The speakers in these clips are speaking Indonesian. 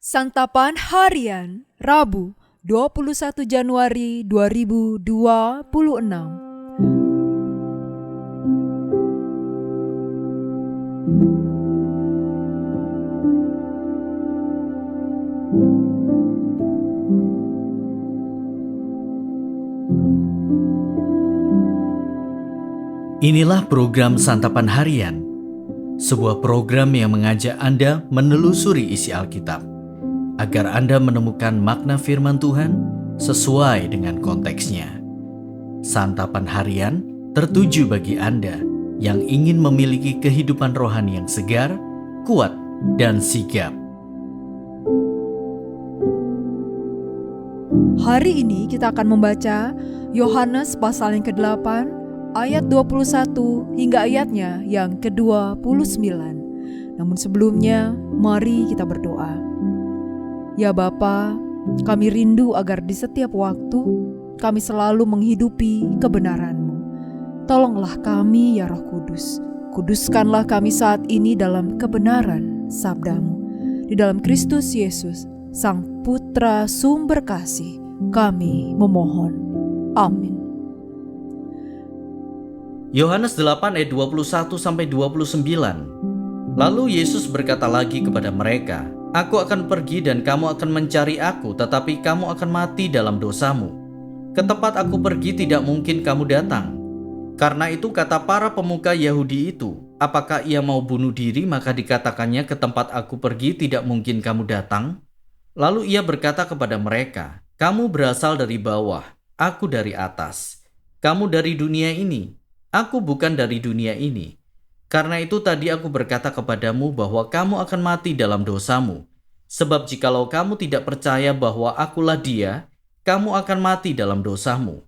Santapan Harian, Rabu, 21 Januari 2026. Inilah program Santapan Harian, sebuah program yang mengajak Anda menelusuri isi Alkitab, agar Anda menemukan makna firman Tuhan sesuai dengan konteksnya. Santapan Harian tertuju bagi Anda yang ingin memiliki kehidupan rohani yang segar, kuat, dan sigap. Hari ini kita akan membaca Yohanes pasal yang ke-8, ayat 21 hingga ayatnya yang ke-29. Namun sebelumnya, mari kita berdoa. Ya Bapa, kami rindu agar di setiap waktu kami selalu menghidupi kebenaran-Mu. Tolonglah kami ya Roh Kudus. Kuduskanlah kami saat ini dalam kebenaran sabda-Mu. Di dalam Kristus Yesus, Sang Putra sumber kasih, kami memohon. Amin. Yohanes 8 ayat 21-29. Lalu Yesus berkata lagi kepada mereka, "Aku akan pergi dan kamu akan mencari aku, tetapi kamu akan mati dalam dosamu. Ke tempat aku pergi tidak mungkin kamu datang." Karena itu kata para pemuka Yahudi itu, "Apakah ia mau bunuh diri, maka dikatakannya ke tempat aku pergi tidak mungkin kamu datang?" Lalu ia berkata kepada mereka, "Kamu berasal dari bawah, aku dari atas. Kamu dari dunia ini, aku bukan dari dunia ini. Karena itu tadi aku berkata kepadamu bahwa kamu akan mati dalam dosamu. Sebab jikalau kamu tidak percaya bahwa akulah Dia, kamu akan mati dalam dosamu."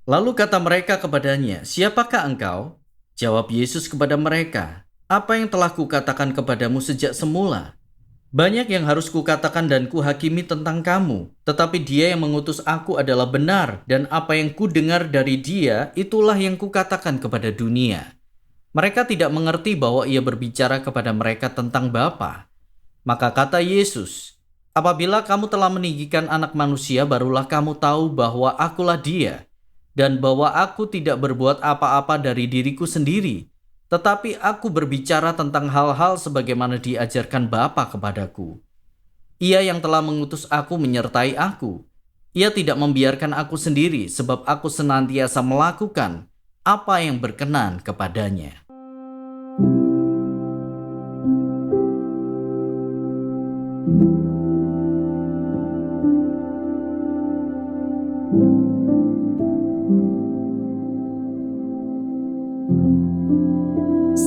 Lalu kata mereka kepadanya, "Siapakah engkau?" Jawab Yesus kepada mereka, "Apa yang telah kukatakan kepadamu sejak semula? Banyak yang harus kukatakan dan kuhakimi tentang kamu, tetapi Dia yang mengutus aku adalah benar, dan apa yang kudengar dari Dia, itulah yang kukatakan kepada dunia." Mereka tidak mengerti bahwa Ia berbicara kepada mereka tentang Bapa. Maka kata Yesus, "Apabila kamu telah meninggikan Anak Manusia, barulah kamu tahu bahwa akulah Dia, dan bahwa aku tidak berbuat apa-apa dari diriku sendiri, tetapi aku berbicara tentang hal-hal sebagaimana diajarkan Bapa kepadaku. Ia yang telah mengutus aku menyertai aku. Ia tidak membiarkan aku sendiri, sebab aku senantiasa melakukan apa yang berkenan kepadanya."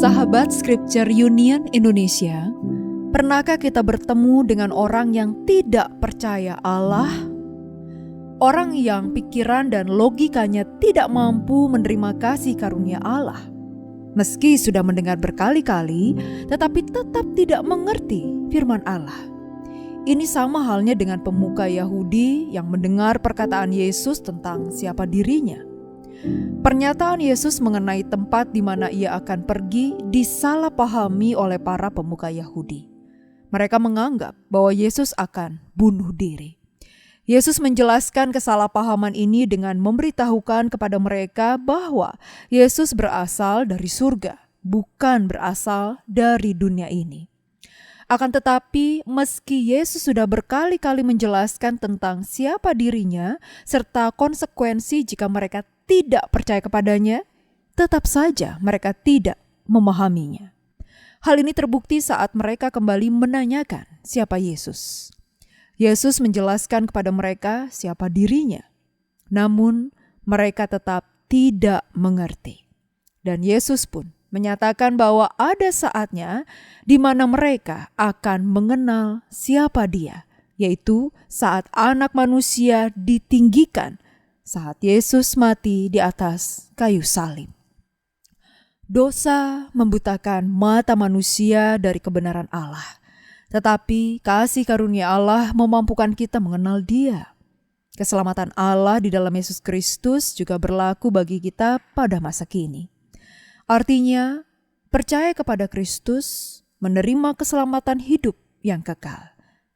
Sahabat Scripture Union Indonesia, pernahkah kita bertemu dengan orang yang tidak percaya Allah? Orang yang pikiran dan logikanya tidak mampu menerima kasih karunia Allah. Meski sudah mendengar berkali-kali, tetapi tetap tidak mengerti firman Allah. Ini sama halnya dengan pemuka Yahudi yang mendengar perkataan Yesus tentang siapa dirinya. Pernyataan Yesus mengenai tempat di mana ia akan pergi disalahpahami oleh para pemuka Yahudi. Mereka menganggap bahwa Yesus akan bunuh diri. Yesus menjelaskan kesalahpahaman ini dengan memberitahukan kepada mereka bahwa Yesus berasal dari surga, bukan berasal dari dunia ini. Akan tetapi, meski Yesus sudah berkali-kali menjelaskan tentang siapa dirinya serta konsekuensi jika mereka tidak percaya kepadanya, tetap saja mereka tidak memahaminya. Hal ini terbukti saat mereka kembali menanyakan siapa Yesus. Yesus menjelaskan kepada mereka siapa dirinya, namun mereka tetap tidak mengerti. Dan Yesus pun menyatakan bahwa ada saatnya di mana mereka akan mengenal siapa Dia, yaitu saat Anak Manusia ditinggikan, saat Yesus mati di atas kayu salib. Dosa membutakan mata manusia dari kebenaran Allah, tetapi kasih karunia Allah memampukan kita mengenal Dia. Keselamatan Allah di dalam Yesus Kristus juga berlaku bagi kita pada masa kini. Artinya, percaya kepada Kristus, menerima keselamatan hidup yang kekal.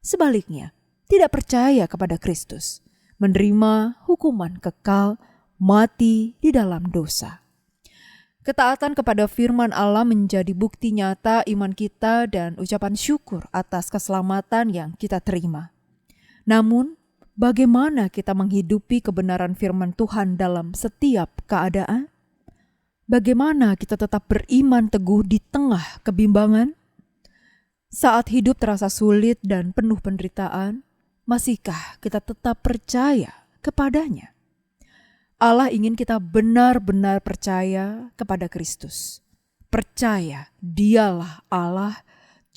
sebaliknya tidak percaya kepada Kristus, menerima hukuman kekal, mati di dalam dosa. Ketaatan kepada firman Allah menjadi bukti nyata iman kita dan ucapan syukur atas keselamatan yang kita terima. Namun, bagaimana kita menghidupi kebenaran firman Tuhan dalam setiap keadaan? Bagaimana kita tetap beriman teguh di tengah kebimbangan? Saat hidup terasa sulit dan penuh penderitaan, masihkah kita tetap percaya kepadanya? Allah ingin kita benar-benar percaya kepada Kristus. Percaya Dialah Allah,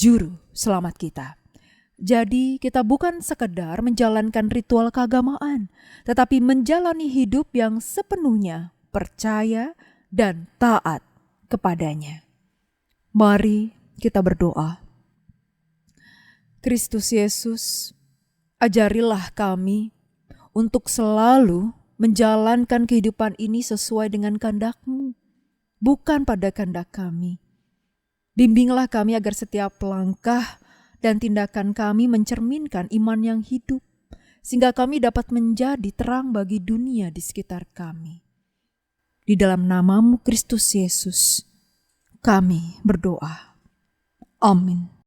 Juru Selamat kita. Jadi kita bukan sekedar menjalankan ritual keagamaan, tetapi menjalani hidup yang sepenuhnya percaya dan taat kepadanya. Mari kita berdoa. Kristus Yesus, ajarilah kami untuk selalu menjalankan kehidupan ini sesuai dengan kehendak-Mu, bukan pada kehendak kami. Bimbinglah kami agar setiap langkah dan tindakan kami mencerminkan iman yang hidup, sehingga kami dapat menjadi terang bagi dunia di sekitar kami. Di dalam nama-Mu Kristus Yesus, kami berdoa. Amin.